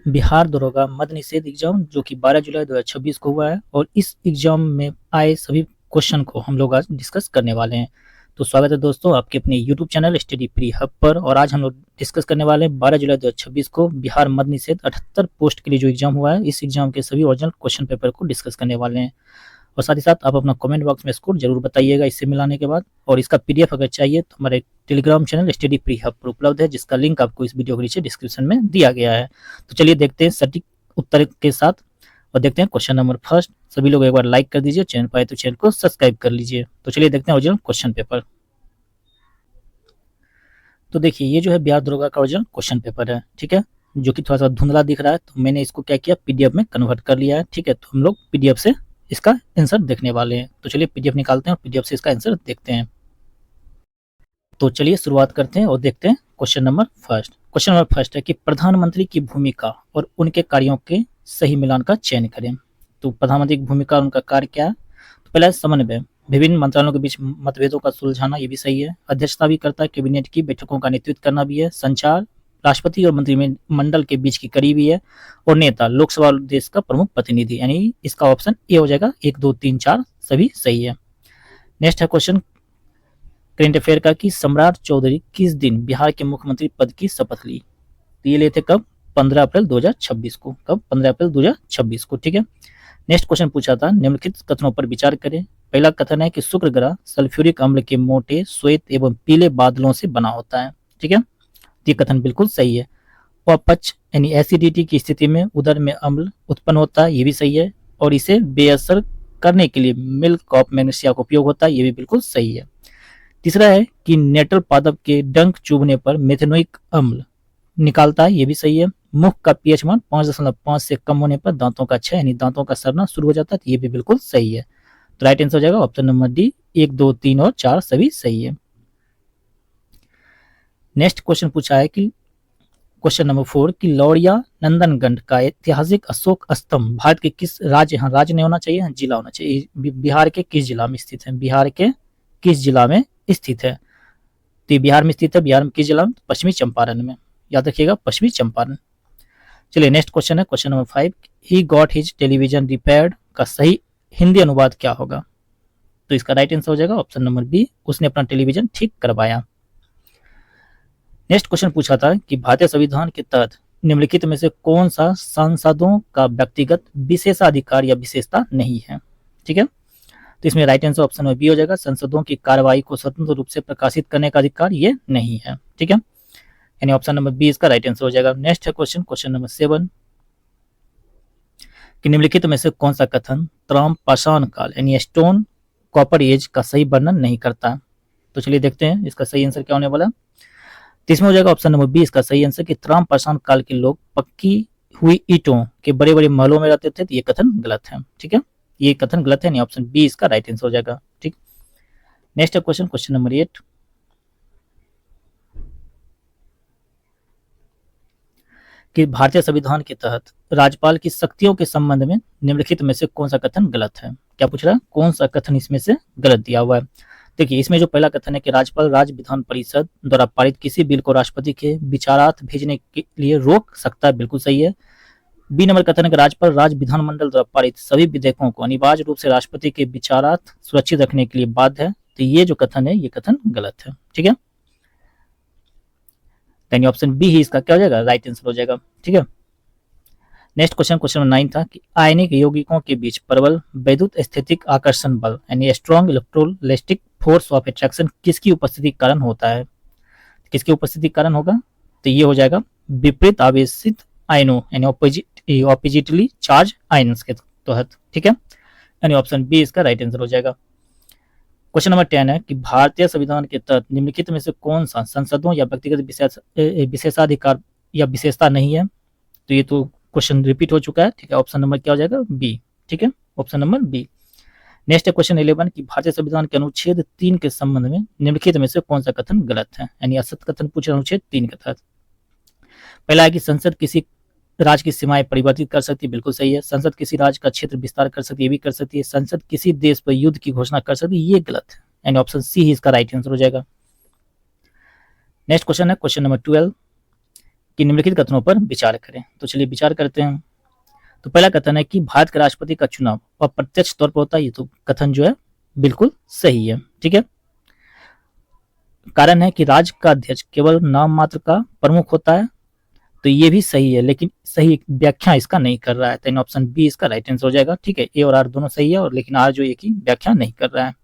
बिहार दरोगा मद निषेध एग्जाम जो कि 12 जुलाई 2026 को हुआ है और इस एग्जाम में आए सभी क्वेश्चन को हम लोग आज डिस्कस करने वाले हैं। तो स्वागत है दोस्तों आपके अपने YouTube channel study pre hub पर। और आज हम लोग डिस्कस करने वाले हैं 12 जुलाई 2026 को बिहार मद निषेध 78 पोस्ट के लिए जो एग्जाम हुआ है, इस एग्जाम के सभी ओरिजिनल क्वेश्चन पेपर को डिस्कस करने वाले हैं। और साथ ही साथ आप अपना कमेंट बॉक्स में स्कोर जरूर बताइएगा इससे मिलाने के बाद। और इसका पीडीएफ अगर चाहिए तो हमारे Telegram channel study pre hub पर उपलब्ध है, जिसका लिंक आपको इस वीडियो के नीचे डिस्क्रिप्शन में दिया गया है। तो चलिए देखते हैं सटीक उत्तर के साथ और देखते हैं क्वेश्चन नंबर फर्स्ट। सभी लोग एक बार लाइक कर दीजिए, चैनल पर आए तो चैनल को सब्सक्राइब कर लीजिए। तो चलिए देखते हैं ओरिजिनल क्वेश्चन पेपर। तो देखिए ये जो है बिहार दरोगा का ओरिजिनल क्वेश्चन पेपर है, ठीक है, जो कि थोड़ा सा धुंधला दिख रहा है, तो मैंने इसको क्या किया, पीडीएफ में कन्वर्ट कर लिया है। ठीक है, तो हम लोग पीडीएफ से इसका आंसर देखने वाले हैं। तो चलिए पीडीएफ निकालते हैं और पीडीएफ से इसका आंसर देखते हैं। तो चलिए शुरुआत करते हैं और देखते हैं question number first. Question number first है कि प्रधानमंत्री की भूमिका और उनके कार्यों के सही मिलान का चयन करें। तो प्रधानमंत्री की भूमिका और उनका कार्य क्या है? तो पहला है समन्वय, विभिन्न मंत्रालयों के बीच मतभेदों का सुलझाना, ये भी सही है। अध्यक्षता भी करता है, कैबिनेट की बैठकों का नेतृत्व करना भी है। संचार, राष्ट्रपति और मंत्रिमंडल के बीच की करीबी है। और नेता, लोकसभा देश का प्रमुख प्रतिनिधि, यानी इसका ऑप्शन ए हो जाएगा। 1 2 3 4 सभी सही है। नेक्स्ट है क्वेश्चन करेंट अफेयर का कि सम्राट चौधरी किस दिन बिहार के मुख्यमंत्री पद की शपथ ली? तो ये लेते कब? 15 अप्रैल 2026 को। कब? 15 अप्रैल 2026 को। ठीक है। नेक्स्ट क्वेश्चन पूछा था, निम्नलिखित कथनों पर विचार करें। पहला कथन है कि शुक्र ग्रह सल्फ्यूरिक अम्ल के मोटे, श्वेत एवं पीले बादलों से बना होता है। ठीक है, ये कथन बिल्कुल सही है। अपच यानी एसिडिटी की स्थिति में उदर में अम्ल उत्पन्न होता है, ये भी सही है। और इसे बेअसर करने के लिए मिल्क ऑफ मैग्नीशिया का उपयोग होता है, ये भी बिल्कुल सही है। तीसरा है कि नेटल पादप के डंक चुभने पर मेथेनोइक अम्ल निकालता है, ये भी सही है। मुख का पीएच मान 5.5 से कम होने पर दांतों का क्षय यानी दांतों का सड़ना शुरू हो जाता है, ये भी बिल्कुल सही है। तो राइट आंसर हो जाएगा ऑप्शन नंबर डी। 1 2 3 और 4 सभी सही है। नेक्स्ट क्वेश्चन पूछा है कि क्वेश्चन नंबर 4 कि लौरिया नंदनगढ़ का ऐतिहासिक अशोक स्तंभ भारत के किस राज्य, हाँ राज्य नहीं होना चाहिए, जिला होना चाहिए, बिहार के किस जिला में स्थित है? बिहार के किस जिला में स्थित है? तो बिहार में स्थित है। बिहार में किस जिला में? पश्चिमी चंपारण में, याद रखिएगा पश्चिमी चंपारण। चलिए नेक्स्ट क्वेश्चन है question number 5, he got his television repaired का सही हिंदी अनुवाद क्या होगा? तो इसका राइट आंसर हो जाएगा ऑप्शन नंबर बी, उसने अपना टेलीविजन ठीक करवाया। नेक्स्ट क्वेश्चन पूछा था कि भारतीय संविधान के तहत निम्नलिखित में से कौन सा सांसदों का व्यक्तिगत विशेषाधिकार या विशेषता नहीं है? ठीक है, तो इसमें राइट आंसर ऑप्शन में बी हो जाएगा, संसदों की कार्रवाई को स्वतंत्र रूप से प्रकाशित करने का अधिकार ये नहीं है। ठीक है, यानी ऑप्शन नंबर बी इसका राइट आंसर हो जाएगा। नेक्स्ट है क्वेश्चन क्वेश्चन नंबर 7 कि निम्नलिखित में से कौन सा कथन त्राम पाषाण काल यानी स्टोन कॉपर एज का सही वर्णन नहीं करता? तो चलिए देखते हैं इसका सही आंसर क्या होने वाला। तो इसमें हो जाएगा ऑप्शन नंबर बी इसका सही आंसर कि त्राम पाषाण काल के लोग पक्की हुई ईंटों के बड़े बड़े महलों में रहते थे, तो ये कथन गलत है। ठीक है, ये कथन गलत है, यानी ऑप्शन बी इसका राइट आंसर हो जाएगा। ठीक, नेक्स्ट है क्वेश्चन क्वेश्चन नंबर 8 कि भारतीय संविधान के तहत राज्यपाल की शक्तियों के संबंध में निम्नलिखित में से कौन सा कथन गलत है? क्या पूछ रहा है, कौन सा कथन इसमें से गलत दिया हुआ है? देखिए इसमें जो पहला कथन है कि राज्यपाल राज्य विधान परिषद द्वारा पारित किसी बिल को राष्ट्रपति के विचारार्थ भेजने के लिए रोक सकता है, बिल्कुल सही है। बी नंबर कथन है कि राज्यपाल राज्य विधानमंडल द्वारा पारित सभी विधेयकों को अनिवार्य रूप से राष्ट्रपति के विचारार्थ सुरक्षित रखने के लिए बाध्य है, तो ये जो कथन है ये कथन गलत है। ठीक है, यानी ऑप्शन बी ही इसका क्या हो जाएगा, राइट आंसर हो जाएगा। ठीक है, नेक्स्ट क्वेश्चन क्वेश्चन नंबर 9 था कि आयनिक यौगिकों के बीच प्रबल वैद्युत स्थितिक आकर्षण बल यानी स्ट्रॉन्ग इलेक्ट्रोलिस्टिक फोर्स ऑफ अट्रैक्शन किसकी उपस्थिति के कारण होता है? किसकी उपस्थिति के कारण होगा? तो ये हो जाएगा विपरीत आवेशित आयनों यानी ऑपोजिटली चार्ज आयन्स के तहत। ठीक है, यानी ऑप्शन बी इसका राइट आंसर हो जाएगा। क्वेश्चन नंबर 10 है कि भारतीय संविधान के तहत निम्नलिखित में से कौन सा संसदों या व्यक्तिगत विशेषाधिकार या विशेषता नहीं है? तो ये तो क्वेश्चन रिपीट हो चुका है। ठीक है, ऑप्शन नंबर क्या हो जाएगा, बी। ठीक है, ऑप्शन नंबर बी। नेक्स्ट है क्वेश्चन 11 कि भारतीय संविधान के अनुच्छेद 3 के संबंध में निम्नलिखित में से कौन सा कथन गलत है, यानी असत कथन पूछे अनुच्छेद 3 के तहत। पहला है कि संसद किसी राज्य की सीमाएं परिवर्तित कर सकती है, बिल्कुल सही है। संसद किसी राज्य का क्षेत्र विस्तार कर सकती है, ये भी कर सकती है। संसद किसी देश पर युद्ध की घोषणा कर सकती है, ये गलत है, यानी ऑप्शन सी ही इसका राइट आंसर हो जाएगा। नेक्स्ट क्वेश्चन है क्वेश्चन नंबर 12 कि निम्नलिखित कथनों पर विचार करें। तो चलिए विचार करते हैं। तो पहला कथन है कि भारत के राष्ट्रपति का चुनाव अप्रत्यक्ष तौर पर होता है। ये तो कथन जो है बिल्कुल सही है, ठीक है। कारण है कि राज्य का अध्यक्ष केवल नाम मात्र का प्रमुख होता है, तो ये भी सही है, लेकिन सही व्याख्या इसका नहीं कर रहा है, तो ऑप्शन बी इसका राइट आंसर हो जाएगा, ठीक है। ए और आर दोनों सही है, और लेकिन आर जो एक ही व्याख्या नहीं कर रहा है।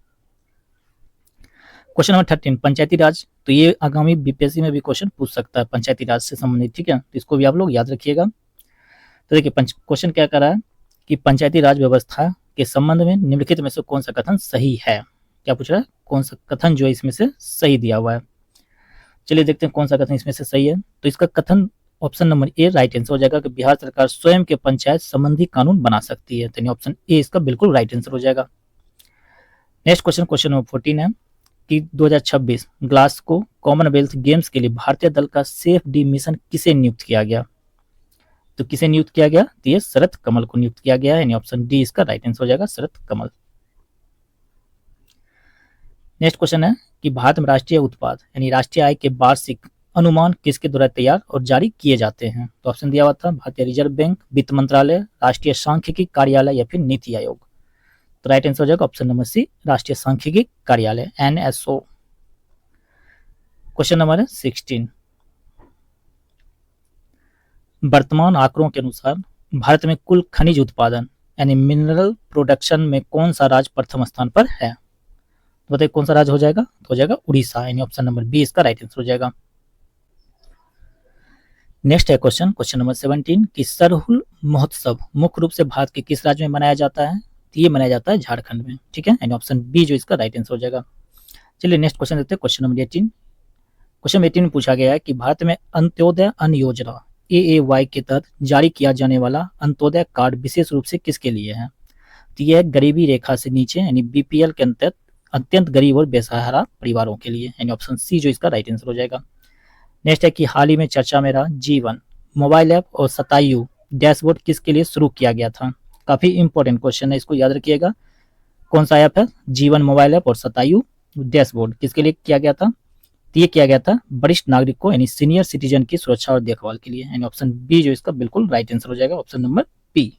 क्वेश्चन नंबर 13, पंचायती राज। तो ये आगामी बीपीएससी में भी क्वेश्चन पूछ सकता है पंचायती राज से संबंधित, ठीक है। तो इसको भी आप लोग याद रखिएगा। तो देखिए क्वेश्चन क्या कर रहा है कि पंचायती राज व्यवस्था के संबंध में निम्नलिखित में से कौन सा कथन सही है। क्या पूछ रहा है, कौन सा कथन जो है इसमें से सही दिया हुआ है। चलिए देखते हैं कौन सा कथन इसमें से सही है। तो इसका कथन option number A right answer हो जाएगा कि बिहार सरकार स्वयं के पंचायत संबंधी कानून बना सकती है, तो ऑप्शन ए इसका बिल्कुल राइट आंसर हो जाएगा। नेक्स्ट क्वेश्चन, क्वेश्चन नंबर 14 है कि 2026 ग्लासगो कॉमनवेल्थ गेम्स के लिए भारतीय दल का सेफ डी मिशन किसे नियुक्त किया गया। तो किसे नियुक्त किया गया, तो ये शरद कमल को नियुक्त किया गया है, ऑप्शन डी इसका राइट आंसर हो जाएगा, शरद कमल। नेक्स्ट क्वेश्चन है कि भारत में राष्ट्रीय उत्पाद यानी राष्ट्रीय आय के वार्षिक अनुमान किसके द्वारा तैयार और जारी किए जाते हैं। तो ऑप्शन दिया हुआ था भारतीय रिजर्व बैंक, वित्त मंत्रालय, राष्ट्रीय सांख्यिकी कार्यालय या फिर नीति आयोग। तो राइट आंसर हो जाएगा ऑप्शन नंबर सी, राष्ट्रीय सांख्यिकी कार्यालय, NSO। क्वेश्चन नंबर 16, वर्तमान आंकड़ों के अनुसार भारत में कुल खनिज उत्पादन यानी मिनरल प्रोडक्शन में कौन सा राज्य प्रथम स्थान पर है। तो बताइए कौन सा राज्य हो जाएगा, तो हो जाएगा उड़ीसा, यानी ऑप्शन नंबर बी इसका राइट आंसर हो जाएगा। नेक्स्ट है क्वेश्चन, क्वेश्चन नंबर 17 कि सरहुल महोत्सव मुख्य रूप से भारत के किस राज्य में मनाया जाता है। तो ये मनाया जाता है झारखंड में, ठीक है, यानी ऑप्शन बी जो इसका राइट आंसर हो जाएगा। चलिए नेक्स्ट क्वेश्चन देखते हैं, क्वेश्चन नंबर 18। क्वेश्चन 18 में पूछा गया है कि भारत में अंत्योदय अन्न योजना AAY के तहत जारी किया जाने वाला अंत्योदय कार्ड विशेष रूप से किसके लिए है। तो यह गरीबी रेखा से नीचे यानी BPL के अंतर्गत अत्यंत गरीब और बेसहारा परिवारों के लिए, यानी ऑप्शन सी जो इसका राइट आंसर हो जाएगा। नेक्स्ट है कि हाल ही में चर्चा में रहा G1 मोबाइल ऐप और शतायु डैशबोर्ड किसके लिए शुरू किया गया था। काफी इंपॉर्टेंट क्वेश्चन है, इसको याद रखिएगा। कौन सा ऐप है, G1 मोबाइल ऐप और शतायु डैशबोर्ड किसके लिए किया गया था। तो ये किया गया था वरिष्ठ नागरिक को यानी सीनियर सिटीजन की सुरक्षा और देखभाल के लिए, यानी ऑप्शन बी जो इसका बिल्कुल राइट आंसर हो जाएगा, ऑप्शन नंबर बी।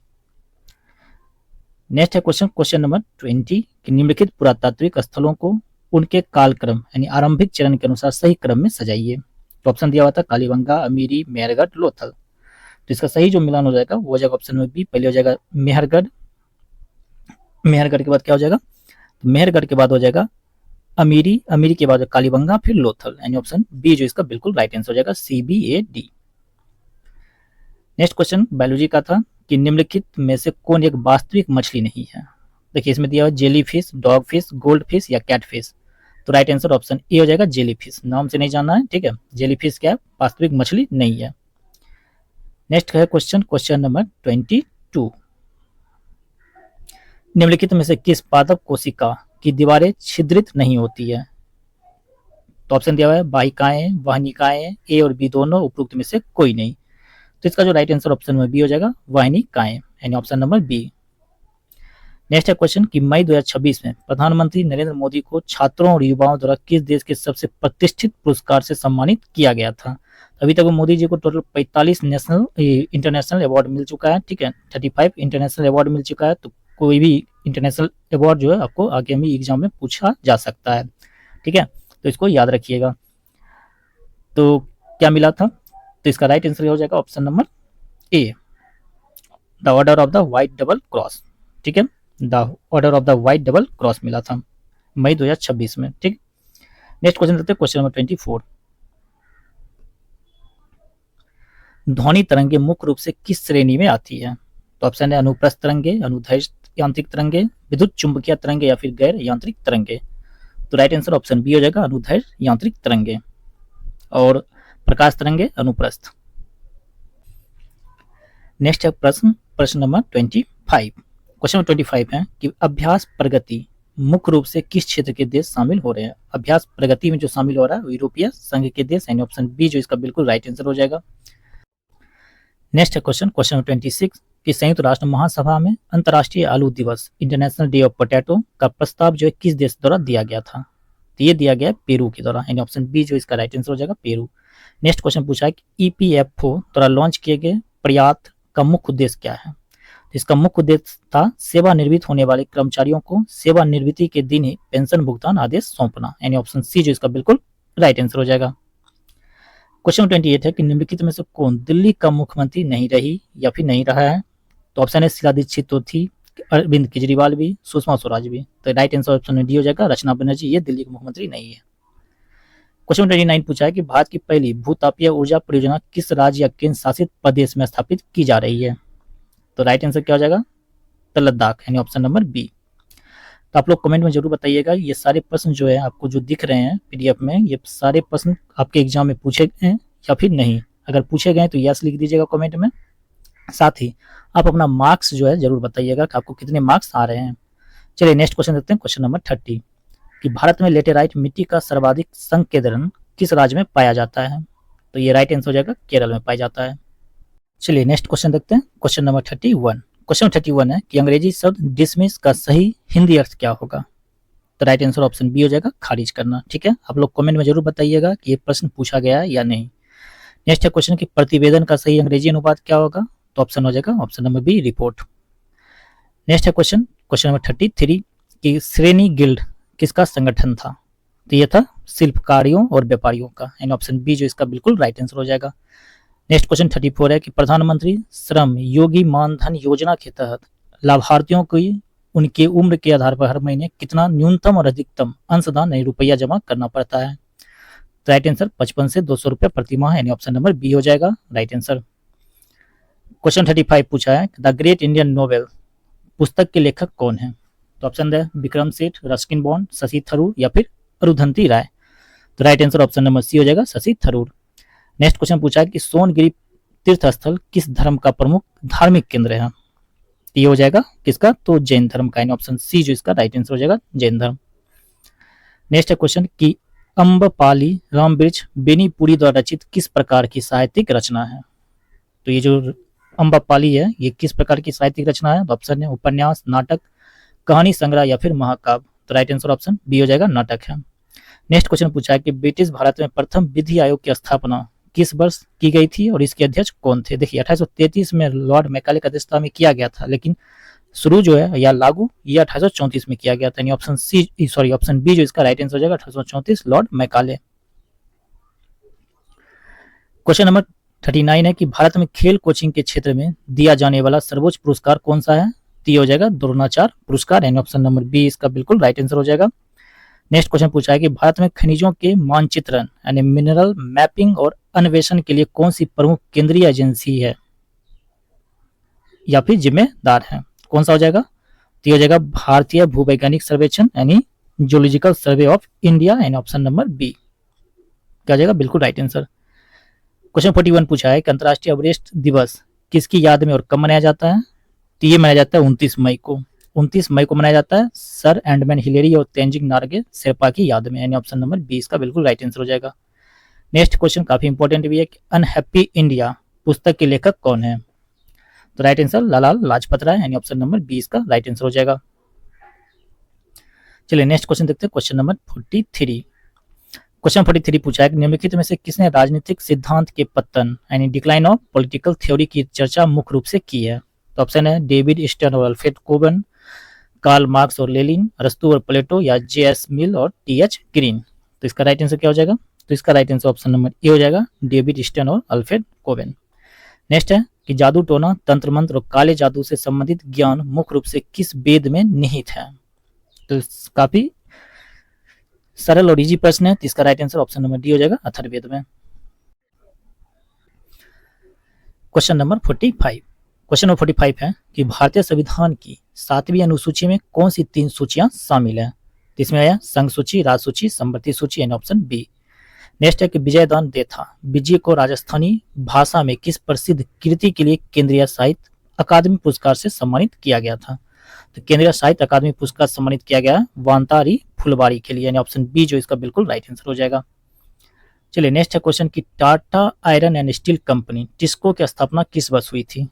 नेक्स्ट है क्वेश्चन, क्वेश्चन नंबर 20 कि निम्नलिखित पुरातात्विक स्थलों को उनके कालक्रम यानी आरंभिक चरण के अनुसार सही क्रम में सजाइए। तो ऑप्शन दिया हुआ था कालीबंगा, अमीरी, मेहरगढ़, लोथल। तो इसका सही जो मिलान हो जाएगा वो हो जाएगा ऑप्शन नंबर बी, पहले हो जाएगा मेहरगढ़, मेहरगढ़ के बाद क्या हो जाएगा, तो मेहरगढ़ के बाद हो जाएगा अमीरी, अमीरी के बाद कालीबंगा, फिर लोथल, यानी ऑप्शन बी जो इसका बिल्कुल राइट आंसर हो जाएगा, CBAD। नेक्स्ट क्वेश्चन बायोलॉजी का था कि निम्नलिखित में से कौन एक वास्तविक मछली नहीं है। देखिए इसमें दिया हुआ jelly fish, dog fish, gold fish या कैट फिश। तो राइट आंसर ऑप्शन ए हो जाएगा जेली फिश, नाम से नहीं जानना है, ठीक है। जेली फिश क्या है, वास्तविक मछली नहीं है। नेक्स्ट है क्वेश्चन, क्वेश्चन नंबर 22 निम्नलिखित में से किस पादप कोशिका की दीवारें छिद्रित नहीं होती है। तो ऑप्शन दिया हुआ है वाहिकाएं, वाहिनिकाएं, ए और बी दोनों, उपरोक्त में से कोई नहीं। तो इसका जो right answer option number B हो जाएगा वाहिनिकाएं, यानी ऑप्शन नंबर बी। नेक्स्ट है क्वेश्चन कि मई 2026 में प्रधानमंत्री नरेंद्र मोदी को छात्रों और युवाओं द्वारा किस देश के सबसे प्रतिष्ठित पुरस्कार से सम्मानित किया गया था। अभी तक मोदी जी को टोटल 45 नेशनल इंटरनेशनल अवार्ड मिल चुका है, ठीक है, 35 इंटरनेशनल अवार्ड मिल चुका है। तो कोई भी इंटरनेशनल अवार्ड जो है आपको आगामी एग्जाम में पूछा जा सकता है, ठीक है, तो इसको याद रखिएगा। तो क्या मिला था, तो इसका राइट आंसर हो जाएगा option number A, the order of the white double cross, ठीक है, the order of the white double cross मिला था मई 2026 में, ठीक। नेक्स्ट क्वेश्चन देखते हैं, क्वेश्चन नंबर 24 ध्वनि तरंगे मुख्य रूप से किस श्रेणी में आती है। तो ऑप्शन है अनुप्रस्थ तरंगे, अनुदैर्घ्य यांत्रिक तरंगे, विद्युत चुंबकीय तरंगे या फिर गैर यांत्रिक तरंगे। तो राइट आंसर ऑप्शन बी हो जाएगा अनुदैर्घ्य यांत्रिक तरंगे, और प्रकाश तरंगे अनुप्रस्थ। नेक्स्ट है प्रश्न नंबर 25। क्वेश्चन नंबर 25 है कि अभ्यास प्रगति मुख्य रूप से किस क्षेत्र के देश शामिल हो रहे हैं। अभ्यास प्रगति में जो शामिल हो रहा है यूरोपीय संघ के देश, यानी ऑप्शन बी जो इसका बिल्कुल राइट आंसर हो जाएगा। नेक्स्ट है क्वेश्चन, क्वेश्चन नंबर 26 कि संयुक्त राष्ट्र महासभा में अंतर्राष्ट्रीय आलू दिवस इंटरनेशनल डे ऑफ पोटैटो का प्रस्ताव जो है किस देश द्वारा दिया गया था। तो ये दिया गया पेरू के द्वारा, यानी ऑप्शन बी जो इसका राइट आंसर हो जाएगा पेरू। नेक्स्ट क्वेश्चन पूछा है कि ईपीएफओ द्वारा लॉन्च किए गए प्रयास का मुख्य उद्देश्य क्या है। तो इसका मुख्य उद्देश्य था सेवानिवृत्त होने वाले कर्मचारियों को सेवानिवृत्ति के दिन ही पेंशन भुगतान आदेश सौंपना, यानी ऑप्शन सी जो इसका बिल्कुल राइट आंसर हो जाएगा। क्वेश्चन 28 है कि निम्नलिखित में से कौन दिल्ली का मुख्यमंत्री नहीं रही या फिर नहीं रहा है। तो ऑप्शन है शीला दीक्षित तो थी, अरविंद केजरीवाल भी, सुषमा स्वराज भी। तो राइट आंसर ऑप्शन में डी हो जाएगा, रचना बनर्जी ये दिल्ली के मुख्यमंत्री नहीं है। क्वेश्चन 29 पूछा है कि भारत की पहली भूतापीय ऊर्जा परियोजना किस राज्य या केंद्र शासित प्रदेश में स्थापित की जा रही है। तो राइट आंसर क्या हो जाएगा, तो लद्दाख, यानी ऑप्शन नंबर बी। तो आप लोग कमेंट में जरूर बताइएगा ये सारे प्रश्न जो है आपको जो दिख रहे हैं पीडीएफ में, ये सारे प्रश्न आपके एग्जाम में पूछे गए हैं या फिर नहीं। अगर पूछे गए तो यस लिख दीजिएगा कमेंट में। साथ ही आप अपना मार्क्स जो है जरूर बताइएगा कि आपको कितने मार्क्स आ रहे हैं। चलिए नेक्स्ट क्वेश्चन देखते हैं, क्वेश्चन नंबर 30 कि भारत में लेटेराइट मिट्टी का सर्वाधिक संकेंद्रण किस राज्य में पाया जाता है। तो ये राइट आंसर हो जाएगा, केरल में पाया जाता है। चलिए नेक्स्ट क्वेश्चन देखते हैं, क्वेश्चन नंबर 31। क्वेश्चन 31 है कि अंग्रेजी शब्द डिसमिस का सही हिंदी अर्थ क्या होगा। तो राइट आंसर ऑप्शन बी हो जाएगा, खारिज करना। ठीक है, आप लोग कमेंट में जरूर बताइएगा कि ये प्रश्न पूछा गया है या नहीं। नेक्स्ट है क्वेश्चन कि प्रतिवेदन का सही अंग्रेजी अनुवाद क्या होगा। तो ऑप्शन हो जाएगा option number B, report. Next है क्वेश्चन नंबर 33 कि श्रेणी गिल्ड किसका संगठन था। तो ये था शिल्पकारियों और व्यापारियों का, यानी ऑप्शन बी जो इसका बिल्कुल राइट आंसर हो जाएगा। नेक्स्ट क्वेश्चन 34 है कि प्रधानमंत्री श्रम योगी मानधन योजना के तहत लाभार्थियों को उनके उम्र के आधार पर हर महीने कितना न्यूनतम और अधिकतम अंशदान यानी रुपया जमा करना पड़ता है। तो राइट आंसर 55 से 200 रुपये प्रति माह, यानी ऑप्शन नंबर बी हो जाएगा राइट आंसर। क्वेश्चन 35 पूछा है द ग्रेट इंडियन नोवेल पुस्तक के लेखक कौन है। तो ऑप्शन है विक्रम सेठ, रस्किन बॉन्ड, शशि थरूर या फिर अरुंधति राय। तो right answer option number C हो जाएगा, शशि थरूर। नेक्स्ट क्वेश्चन पूछा है कि सोनगिरी तीर्थ स्थल किस धर्म का प्रमुख धार्मिक केंद्र है। ये हो जाएगा किसका, तो जैन धर्म का, यानी ऑप्शन सी जो इसका राइट आंसर हो जाएगा, जैन धर्म। नेक्स्ट है क्वेश्चन कि अम्बपाली रामवृक्ष बेनीपुरी द्वारा रचित किस प्रकार की साहित्यिक रचना है। तो ये जो अम्बपाली है ये किस प्रकार की साहित्यिक रचना है। तो ऑप्शन है उपन्यास, नाटक, कहानी संग्रह या फिर महाकाव्य। तो राइट आंसर ऑप्शन बी हो जाएगा, नाटक है। नेक्स्ट क्वेश्चन पूछा है कि ब्रिटिश भारत में प्रथम विधि आयोग की स्थापना किस वर्ष की गई थी और इसके अध्यक्ष कौन थे। देखिए 1833 में लॉर्ड मैकाले की अध्यक्षता में किया गया था, लेकिन शुरू जो है या लागू ये 1834 में किया गया था, यानी option C sorry option B जो इसका राइट आंसर हो जाएगा 1834, लॉर्ड मैकाले। क्वेश्चन नंबर 39 है कि भारत में खेल कोचिंग के क्षेत्र में दिया जाने वाला सर्वोच्च पुरस्कार कौन सा है। तो ये हो जाएगा द्रोणाचार्य पुरस्कार, यानी ऑप्शन नंबर बी इसका बिल्कुल राइट आंसर हो जाएगा। नेक्स्ट क्वेश्चन पूछा है कि भारत में खनिजों के मानचित्रण यानी मिनरल मैपिंग और अन्वेषण के लिए कौन सी प्रमुख केंद्रीय एजेंसी है या फिर जिम्मेदार है, कौन सा हो जाएगा। तो ये हो जाएगा भारतीय भूवैज्ञानिक सर्वेक्षण यानी जियोलॉजिकल सर्वे ऑफ इंडिया, यानी ऑप्शन नंबर बी क्या हो जाएगा, बिल्कुल राइट आंसर। क्वेश्चन 41 पूछा है कि अंतर्राष्ट्रीय एवरेस्ट दिवस किसकी याद में और कब मनाया जाता है। तो ये मनाया जाता है 29 मई को। 29 मई को मनाया जाता है सर एडमंड हिलेरी और तेंजिंग नार्गे शेरपा की याद में, यानी ऑप्शन नंबर बी इसका बिल्कुल राइट आंसर हो जाएगा। नेक्स्ट क्वेश्चन काफी इंपॉर्टेंट भी है कि अनहैप्पी इंडिया पुस्तक के लेखक कौन है। तो राइट आंसर लाला लाजपत राय, यानी ऑप्शन नंबर बी इसका राइट आंसर हो जाएगा। चलिए नेक्स्ट क्वेश्चन देखते हैं, क्वेश्चन नंबर 43। क्वेश्चन 43 पूछा है कि निम्नलिखित में से किसने राजनीतिक सिद्धांत के पतन यानी डिक्लाइन ऑफ पॉलिटिकल थ्योरी की चर्चा मुख्य रूप से की है। तो ऑप्शन है डेविड स्टर्न और अल्फ्रेड कोबन, कार्ल मार्क्स और लेनिन, अरस्तू और प्लेटो या जे.एस. मिल और टी.एच. ग्रीन। तो इसका राइट आंसर क्या हो जाएगा, तो इसका right answer option number A हो जाएगा, डेविड स्टर्न और अल्फ्रेड कोबन। नेक्स्ट है कि जादू टोना, तंत्र मंत्र और काले जादू से संबंधित ज्ञान मुख्य रूप से किस वेद में निहित है। तो काफी सरल और इजी प्रश्न है, तो इसका right answer option number D हो जाएगा, अथर्ववेद में। Question number 45। क्वेश्चन नंबर 45 है कि भारतीय संविधान की 7वीं अनुसूची में कौन सी 3 सूचियां शामिल है। तो इसमें आया संघ सूची, राज सूची, समवर्ती सूची, यानी ऑप्शन बी। नेक्स्ट है कि विजयदान देथा विजय को राजस्थानी भाषा में किस प्रसिद्ध कृति के लिए केंद्रीय साहित्य अकादमी पुरस्कार से सम्मानित किया गया था। तो केंद्रीय साहित्य अकादमी पुरस्कार सम्मानित किया गया वांतारी फुलबाड़ी के लिए, यानी ऑप्शन बी जो इसका बिल्कुल राइट आंसर हो जाएगा। चलिए नेक्स्ट है क्वेश्चन कि Tata iron and steel company TISCO की स्थापना किस वर्ष हुई थी।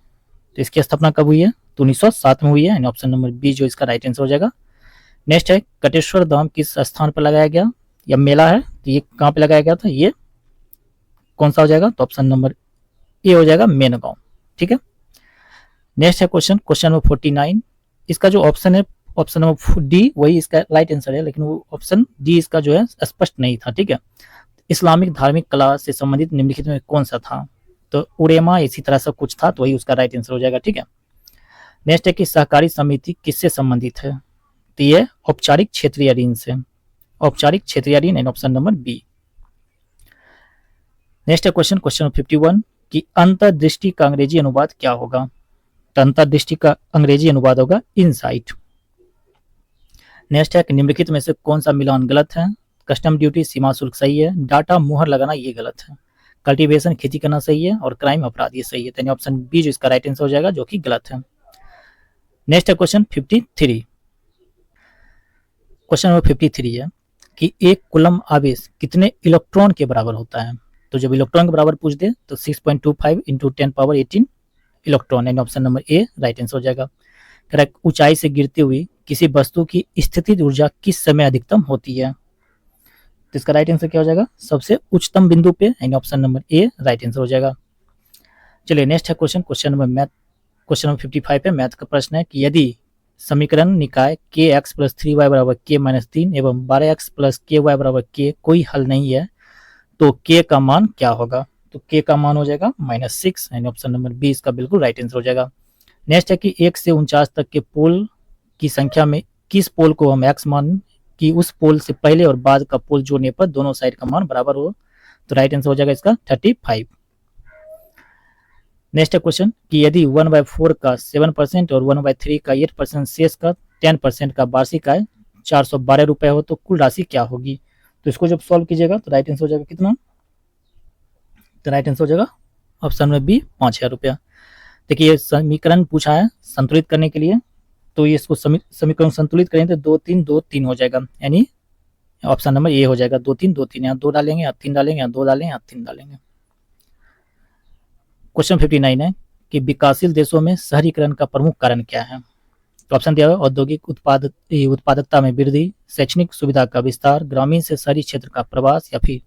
तो इसकी स्थापना कब हुई है, तो 1907 में हुई है, यानी ऑप्शन नंबर बी जो इसका राइट आंसर हो जाएगा। नेक्स्ट है कटेश्वर धाम किस स्थान पर लगाया गया या मेला है, तो ये कहाँ पे लगाया गया था, ये कौन सा हो जाएगा, तो ऑप्शन नंबर ए हो जाएगा मेनगांव। ठीक है, नेक्स्ट है क्वेश्चन नंबर 49। इसका जो ऑप्शन है ऑप्शन नंबर डी वही इसका राइट आंसर है, लेकिन वो ऑप्शन डी इसका जो है स्पष्ट नहीं था। ठीक है, इस्लामिक धार्मिक कला से संबंधित निम्नलिखित में कौन सा था, तो उरेमा इसी तरह से कुछ था, तो वही उसका राइट आंसर हो जाएगा। ठीक है, नेक्स्ट है कि सहकारी समिति किससे संबंधित है, तो ये औपचारिक क्षेत्रीय ऋण से, औपचारिक क्षेत्रीय ऋण and option number B. Next है क्वेश्चन 51 कि अंतर्दृष्टि का अंग्रेजी अनुवाद क्या होगा, तो अंतर्दृष्टि का अंग्रेजी अनुवाद होगा इनसाइट। नेक्स्ट है कि निम्नलिखित में से कौन सा मिलान गलत है, कस्टम ड्यूटी सीमा शुल्क सही है, डाटा मुहर लगाना ये गलत है, कल्टीवेशन खेती करना सही है, और क्राइम अपराध ये सही है, यानी ऑप्शन बी जो इसका राइट आंसर हो जाएगा, जो कि गलत है। नेक्स्ट है क्वेश्चन 53। क्वेश्चन नंबर 53 है कि एक कूलम आवेश कितने इलेक्ट्रॉन के बराबर होता है, तो जब इलेक्ट्रॉन के बराबर पूछ दे तो 6.25 इंटू 10⁻18 इलेक्ट्रॉन, यानी option number A right answer हो जाएगा। करेक्ट, ऊंचाई से गिरती हुई किसी वस्तु की स्थितिज ऊर्जा किस समय अधिकतम होती है, तो इसका राइट आंसर क्या हो जाएगा, सबसे उच्चतम बिंदु पे, यानी option number A right answer हो जाएगा। चलिए नेक्स्ट है क्वेश्चन नंबर 55 है, मैथ का प्रश्न है कि यदि समीकरण निकाय के एक्स प्लस 3y बराबर के माइनस 3 एवं 12x प्लस के वाई बराबर के कोई हल नहीं है तो के का मान क्या होगा, तो के का मान हो जाएगा -6, यानी ऑप्शन नंबर बी इसका बिल्कुल राइट आंसर हो जाएगा। नेक्स्ट है कि 1 से 49 तक के पोल की संख्या में किस पोल को हम x मान कि उस पोल से पहले और बाद का पोल जोड़ने पर दोनों साइड का मान बराबर हो, तो राइट आंसर हो जाएगा इसका 35। नेक्स्ट है क्वेश्चन कि यदि 1/4 का 7% और 1/3 का 8% शेष का 10% का वार्षिक आय 412 रुपए हो तो कुल राशि क्या होगी, तो इसको जब सॉल्व कीजिएगा तो राइट आंसर हो जाएगा कितना, तो राइट आंसर हो जाएगा ऑप्शन में बी 5000 रुपया। देखिए ये समीकरण पूछा है संतुलित करने के लिए, तो ये इसको समीकरण संतुलित करेंगे तो 2 3 2 3 हो जाएगा, यानी ऑप्शन नंबर ए हो जाएगा 2 3 2 3, यहाँ 2 डालेंगे यहाँ 3 डालेंगे यहाँ 2 डालेंगे यहाँ 3 डालेंगे। क्वेश्चन 59 है कि विकासशील देशों में शहरीकरण का प्रमुख कारण क्या है, तो ऑप्शन दिया हुआ औद्योगिक उत्पादकता में वृद्धि, शैक्षणिक सुविधा का विस्तार, ग्रामीण से शहरी क्षेत्र का प्रवास, या फिर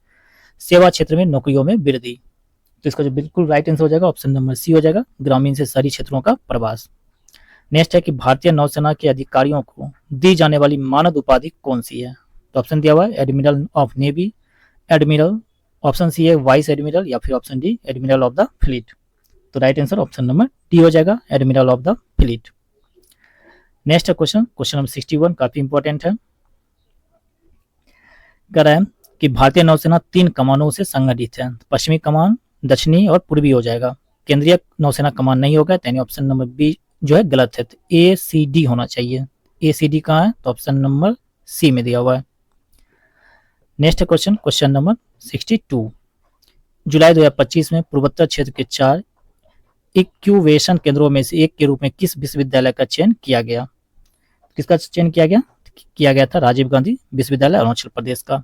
सेवा क्षेत्र में नौकरियों में वृद्धि, तो इसका जो बिल्कुल राइट आंसर हो जाएगा ऑप्शन नंबर सी हो जाएगा, ग्रामीण से शहरी क्षेत्रों का प्रवास। नेक्स्ट है कि भारतीय नौसेना के अधिकारियों को दी जाने वाली मानद उपाधि कौन सी है, तो ऑप्शन दिया हुआ है admiral of navy, admiral, option C है वाइस एडमिरल, या फिर option D admiral of the fleet, तो right answer option number D हो जाएगा admiral of the fleet. Next है क्वेश्चन नंबर 61, काफी इंपॉर्टेंट है, कह रहा है कि भारतीय नौसेना 3 कमानों से संगठित है, पश्चिमी कमान, दक्षिणी और पूर्वी हो जाएगा, केंद्रीय नौसेना कमान नहीं होगा, यानी ऑप्शन नंबर बी जो है गलत है, तो ए सी डी होना चाहिए, ए सी डी कहाँ है, तो ऑप्शन नंबर सी में दिया हुआ है। नेक्स्ट है क्वेश्चन नंबर 62, जुलाई 2025 में पूर्वोत्तर क्षेत्र के 4 इक्यूवेशन केंद्रों में से एक के रूप में किस विश्वविद्यालय का चयन किया गया, किसका चयन किया गया था, राजीव गांधी विश्वविद्यालय अरुणाचल प्रदेश का।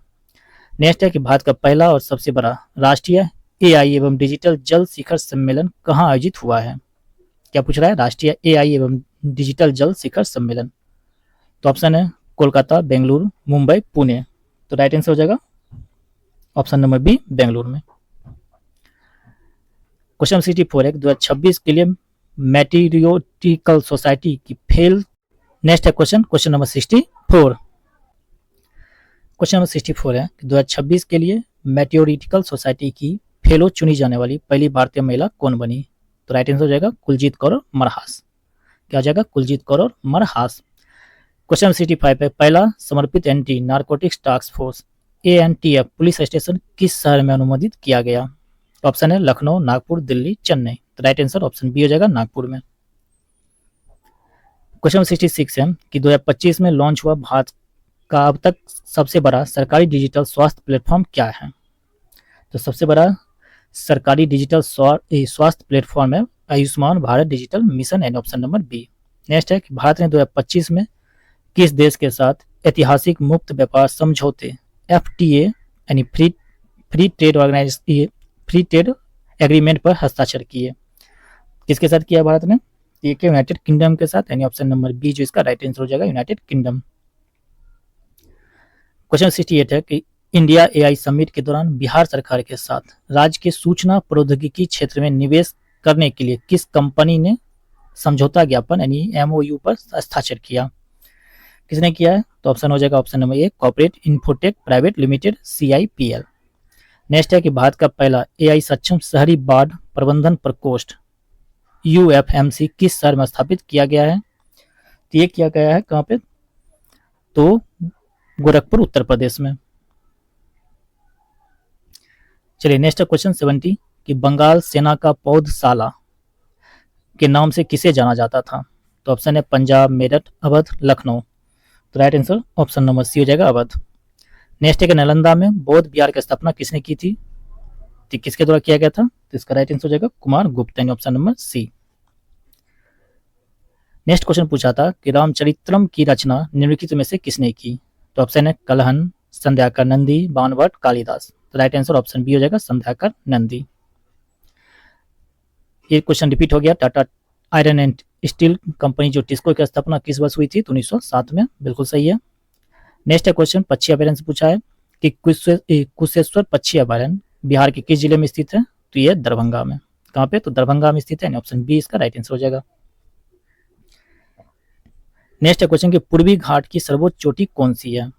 नेक्स्ट है कि भारत का पहला और सबसे बड़ा राष्ट्रीय एआई एवं डिजिटल जल शिखर सम्मेलन कहाँ आयोजित हुआ है, क्या पूछ रहा है, राष्ट्रीय एआई एवं डिजिटल जल शिखर सम्मेलन, तो ऑप्शन है कोलकाता, बेंगलुरु, मुंबई, पुणे, तो राइट आंसर हो जाएगा ऑप्शन नंबर बी बेंगलुरु में। क्वेश्चन 64 है 2026 के लिए मैटेरियोटिकल सोसाइटी की फेल। नेक्स्ट है क्वेश्चन नंबर 64, क्वेश्चन नंबर 64 है 2026 के लिए मैटेरियोटिकल सोसाइटी की फेलो चुनी जाने वाली पहली भारतीय महिला कौन बनी, तो राइट आंसर हो जाएगा कुलजीत कौर और मरहास, क्या हो जाएगा कुलजीत कौर और मरहास। क्वेश्चन नंबर 65 है पहला समर्पित anti narcotics task force ANTF police station किस शहर में अनुमोदित किया गया, ऑप्शन है लखनऊ, नागपुर, दिल्ली, चेन्नई, तो राइट आंसर ऑप्शन बी हो जाएगा नागपुर में। क्वेश्चन नंबर 66 है कि 2025 में लॉन्च हुआ भारत का अब तक सबसे बड़ा सरकारी डिजिटल स्वास्थ्य प्लेटफॉर्म क्या है, तो सबसे बड़ा सरकारी डिजिटल स्वास्थ्य प्लेटफॉर्म है Ayushman Bharat digital mission, and option number B. Next है कि भारत ने 2025 में किस देश के साथ ऐतिहासिक मुक्त व्यापार समझौते FTA यानी फ्री ट्रेड एग्रीमेंट पर हस्ताक्षर किए, किसके साथ किया भारत ने, एक यूनाइटेड किंगडम के साथ, यानी ऑप्शन नंबर बी जो इसका राइट आंसर हो जाएगा यूनाइटेड किंगडम। क्वेश्चन 68 है कि इंडिया एआई समिट के दौरान बिहार सरकार के साथ राज्य के सूचना प्रौद्योगिकी क्षेत्र में निवेश करने के लिए किस कंपनी ने समझौता ज्ञापन यानी एमओयू पर हस्ताक्षर किया? किसने किया है? तो ऑप्शन हो जाएगा option number a corporate infotech private limited CIPL। Next है कि भारत का पहला एआई सक्षम शहरी बाढ़ प्रबंधन प्रकोष्ठ UFMC किस शहर में स्थापित किया गया है? तो ये किया गया है कहाँ पे? तो गोरखपुर उत्तर प्रदेश में। चलिए नेक्स्ट क्वेश्चन 70 कि बंगाल सेना का पौधशाला के नाम से किसे जाना जाता था? तो ऑप्शन है पंजाब, मेरठ, अवध, लखनऊ। तो right answer option number C हो जाएगा अवध। नेक्स्ट है कि नालंदा में बौद्ध विहार की स्थापना किसने की थी? तो किसके द्वारा किया गया था? तो इसका राइट आंसर हो जाएगा कुमार गुप्त यानी option number C. Next question पूछा था कि रामचरित्रम की रचना निम्नलिखित में से किसने की? तो ऑप्शन है कलहन, संध्याकर नंदी, बाणभट्ट, कालिदास। तो राइट आंसर ऑप्शन बी हो जाएगा संध्याकर नंदी। ये क्वेश्चन रिपीट हो गया। Tata iron and steel company जो टिस्को की स्थापना किस वर्ष हुई थी? तो 1907 में। बिल्कुल सही है। नेक्स्ट है क्वेश्चन पक्षी अभयारण्य से पूछा है कि कुशेश्वर पक्षी अभयारण्य बिहार के किस जिले में स्थित है? तो ये दरभंगा में। कहाँ पे? तो दरभंगा में स्थित है। ऑप्शन बी इसका राइट आंसर हो जाएगा। नेक्स्ट है क्वेश्चन कि पूर्वी घाट की सर्वोच्च चोटी कौन सी है?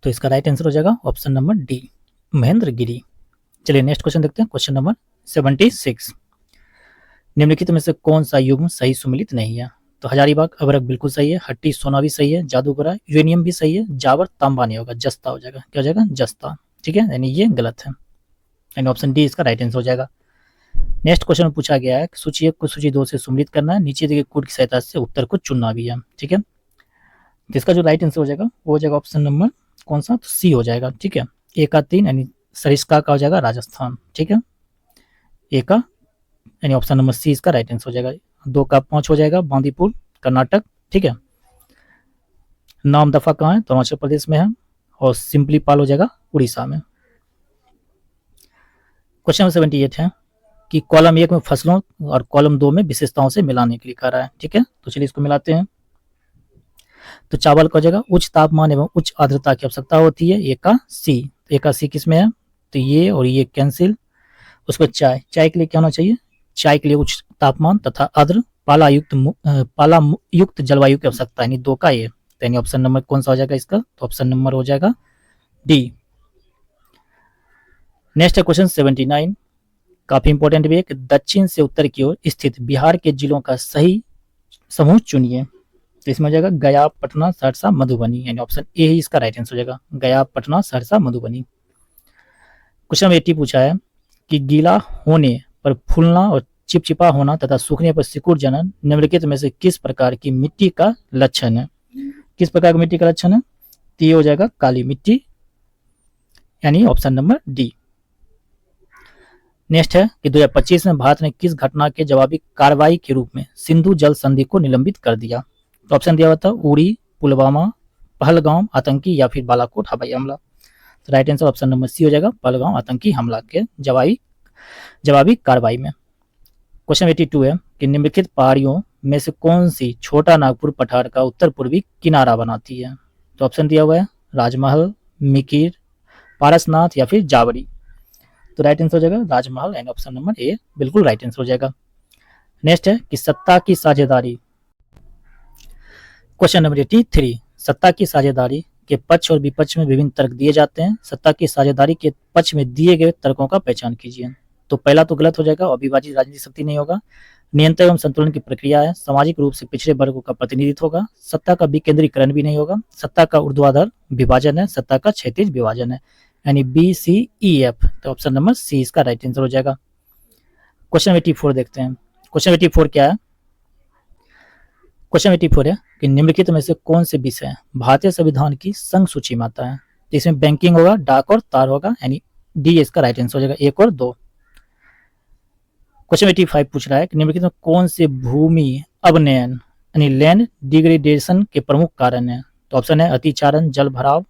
तो इसका राइट आंसर हो जाएगा ऑप्शन नंबर डी महेंद्रगिरी। चलिए नेक्स्ट क्वेश्चन देखते हैं। क्वेश्चन नंबर 76 निम्नलिखित में से कौन सा युग्म सही सुमिलित नहीं है? तो हजारीबाग अभ्रक बिल्कुल सही है, हट्टी सोना भी सही है, जादूगरा यूरेनियम भी सही है, जावर तांबा नहीं होगा, जस्ता हो जाएगा। क्या हो जाएगा? जस्ता। ठीक है, यानी ये गलत है, यानी ऑप्शन डी इसका राइट आंसर हो जाएगा। नेक्स्ट क्वेश्चन में पूछा गया है सूची 1 को सूची 2 से सम्मिलित करना है, नीचे दिए कोड की सहायता से उत्तर को चुनना भी है। ठीक है, तो इसका जो राइट आंसर हो जाएगा वो हो जाएगा ऑप्शन नंबर कौन सा? तो सी हो जाएगा। ठीक है, ए का 3 यानी सरिस्का का हो जाएगा राजस्थान। ठीक है, ए का यानी ऑप्शन नंबर सी इसका राइट आंसर हो जाएगा। 2 का 5 हो जाएगा बांदीपुर कर्नाटक। ठीक है, नाम दफा कहाँ है? तो अरुणाचल प्रदेश में है, और सिंपली पाल हो जाएगा उड़ीसा में। क्वेश्चन नंबर 78 है कि कॉलम 1 में फसलों और कॉलम 2 में विशेषताओं से मिलाने के लिए कह रहा है। ठीक है, तो चलिए इसको मिलाते हैं। तो चावल का हो जाएगा उच्च तापमान एवं उच्च आर्द्रता की आवश्यकता होती है, ए का सी। ए का सी किस में है? तो ये और ये कैंसिल। उसको चाय, चाय के लिए क्या होना चाहिए? चाय के लिए उच्च तापमान तथा आर्द्र पाला युक्त जलवायु की आवश्यकता है, यानी 2 का ये। तो यानी ऑप्शन नंबर कौन सा हो जाएगा इसका? तो ऑप्शन नंबर हो जाएगा डी। नेक्स्ट है क्वेश्चन 79, काफी इंपॉर्टेंट भी है कि दक्षिण से उत्तर की ओर स्थित बिहार के जिलों का सही समूह चुनिए। तो इसमें हो जाएगा गया, पटना, सहरसा, मधुबनी, यानी ऑप्शन ए ही इसका राइट आंसर हो जाएगा, गया, पटना, सहरसा, मधुबनी। क्वेश्चन 80 पूछा है कि गीला होने पर फूलना और चिपचिपा होना तथा सूखने पर सिकुड़ जाना निम्नलिखित में से किस प्रकार की मिट्टी का लक्षण है? किस प्रकार की मिट्टी का लक्षण है? तो ये हो जाएगा काली मिट्टी, यानी ऑप्शन नंबर डी। नेक्स्ट है कि 2025 में भारत ने किस घटना के जवाबी कार्रवाई के रूप में सिंधु जल संधि को निलंबित कर दिया? तो ऑप्शन दिया हुआ था उड़ी, पुलवामा, पहलगाम आतंकी या फिर बालाकोट हवाई हमला। तो right answer option number C हो जाएगा, पहलगाम आतंकी हमला के जवाबी कार्रवाई में। क्वेश्चन 82 है कि निम्नलिखित पहाड़ियों में से कौन सी छोटा नागपुर पठार का उत्तर पूर्वी किनारा बनाती है? तो ऑप्शन दिया हुआ है राजमहल, मिकिर, पारसनाथ या फिर जावरी। तो राइट आंसर हो जाएगा राजमहल, एंड ऑप्शन नंबर ए बिल्कुल राइट आंसर हो जाएगा। नेक्स्ट है कि सत्ता की साझेदारी। क्वेश्चन नंबर 83, सत्ता की साझेदारी के पक्ष और विपक्ष में विभिन्न तर्क दिए जाते हैं, सत्ता की साझेदारी के पक्ष में दिए गए तर्कों का पहचान कीजिए। तो पहला तो गलत हो जाएगा, अविभाजित राजनीतिक शक्ति नहीं होगा, नियंत्रण एवं संतुलन की प्रक्रिया है, सामाजिक रूप से पिछड़े वर्गों का प्रतिनिधित्व होगा, सत्ता का विकेंद्रीकरण भी नहीं होगा, सत्ता का ऊर्ध्वाधर विभाजन है, सत्ता का क्षैतिज विभाजन है, यानी BCEF। तो ऑप्शन नंबर सी इसका राइट आंसर हो जाएगा। क्वेश्चन 84 देखते हैं। क्वेश्चन 84 क्या है? क्वेश्चन 84 है कि निम्नलिखित में से कौन से विषय भारतीय संविधान की संघ सूची में आता है? इसमें बैंकिंग होगा, डाक और तार होगा, यानी डी इसका राइट आंसर हो जाएगा, 1 और 2। क्वेश्चन 85 पूछ रहा है कि निम्नलिखित में कौन से भूमि अवनयन यानी लैंड डिग्रेडेशन के प्रमुख कारण है? तो ऑप्शन है अतिचारण, जल भराव,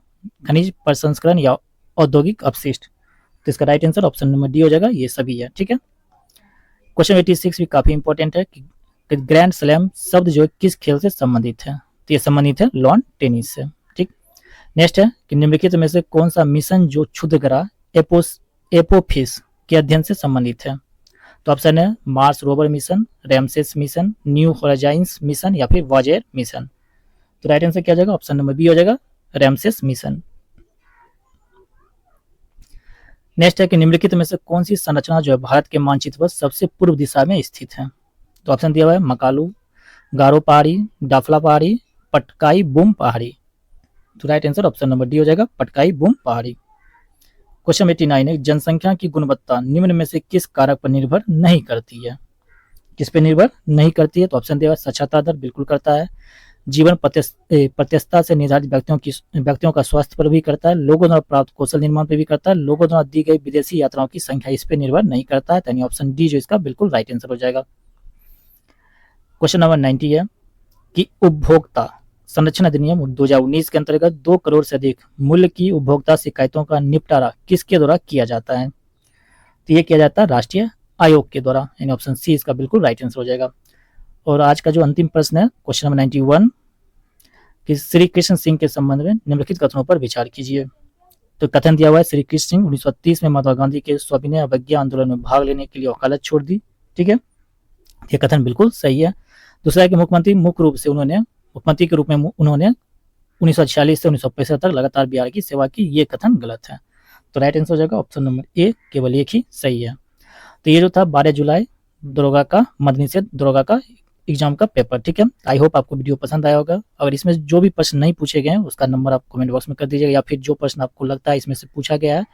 खनिज प्रसंस्करण या औद्योगिक अपशिष्ट। तो इसका right answer option number D हो जाएगा, ये सभी है। ठीक है, क्वेश्चन 86 भी काफी इंपॉर्टेंट है कि ग्रैंड स्लैम शब्द जो किस खेल से संबंधित है? तो ये संबंधित है लॉन टेनिस से। ठीक, नेक्स्ट है कि निम्नलिखित में से कौन सा मिशन जो क्षुद्र ग्रह एपोफिस के अध्ययन से संबंधित है। तो ऑप्शन है Mars rover mission, Ramsay's mission, new Horizons mission या फिर वॉयेजर मिशन। तो राइट आंसर क्या हो जाएगा, ऑप्शन नंबर बी हो जाएगा, रैमसेस मिशन। नेक्स्ट है कि निम्नलिखित में से कौन सी संरचना जो है भारत के मानचित्र पर सबसे पूर्व दिशा में स्थित है। तो ऑप्शन दिया हुआ है मकालू, गारो पहाड़ी, डाफला पहाड़ी, पटकाई बुम पहाड़ी। तो right answer option number D हो जाएगा, पटकाई बुम पहाड़ी। क्वेश्चन 89 है जनसंख्या की गुणवत्ता निम्न में से किस कारक पर निर्भर नहीं करती है। किस पे निर्भर नहीं करती है। तो ऑप्शन दिया हुआ है साक्षरता दर, बिल्कुल करता है। जीवन प्रत्यक्षता से निर्धारित व्यक्तियों का स्वास्थ्य पर भी करता है। लोगों द्वारा प्राप्त कौशल निर्माण पर भी करता है। लोगों द्वारा दी गई विदेशी यात्राओं की संख्या इस पर निर्भर नहीं करता है। यानी ऑप्शन डी जो इसका बिल्कुल राइट आंसर हो जाएगा। क्वेश्चन नंबर 90 है कि उपभोक्ता संरक्षण अधिनियम 2019 के अंतर्गत 2 करोड़ से अधिक मूल्य की उपभोक्ता शिकायतों का निपटारा किसके द्वारा किया जाता है। तो ये किया जाता है राष्ट्रीय आयोग के द्वारा। यानी ऑप्शन सी इसका बिल्कुल राइट आंसर हो जाएगा। और आज का जो अंतिम प्रश्न है क्वेश्चन नंबर 91 कि श्री कृष्ण सिंह के संबंध में निम्नलिखित कथनों पर विचार कीजिए। तो कथन दिया हुआ है श्री कृष्ण सिंह 1930 में महात्मा गांधी के सविनय अवज्ञा आंदोलन में भाग लेने के लिए वकालत छोड़ दी। ठीक है, ये कथन बिल्कुल सही है। दूसरा है कि मुख्यमंत्री के रूप में उन्होंने 1946 से 1965 तक लगातार बिहार की सेवा की। ये कथन गलत है। तो राइट आंसर हो जाएगा ऑप्शन नंबर ए, केवल एक ही सही है। तो ये जो था 12 जुलाई दरोगा का मद निषेध दरोगा का एग्जाम का पेपर। ठीक है, आई होप आपको वीडियो पसंद आया होगा। अगर इसमें जो भी प्रश्न नहीं पूछे गए हैं उसका नंबर आप कमेंट बॉक्स में कर दीजिएगा, या फिर जो प्रश्न आपको लगता है इसमें से पूछा गया है,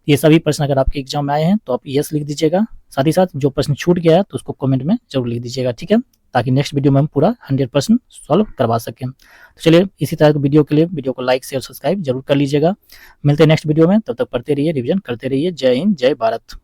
ये सभी प्रश्न अगर आपके एग्जाम में आए हैं तो आप यस लिख दीजिएगा। साथ ही साथ जो प्रश्न छूट गया है तो उसको कमेंट में जरूर लिख दीजिएगा। ठीक है, ताकि नेक्स्ट वीडियो में हम पूरा 100% सॉल्व करवा सकें। तो चलिए इसी तरह के वीडियो के लिए वीडियो को लाइक शेयर सब्सक्राइब जरूर कर लीजिएगा। मिलते हैं नेक्स्ट वीडियो में, तब तक पढ़ते रहिए, रिवीजन करते रहिए। जय हिंद, जय भारत।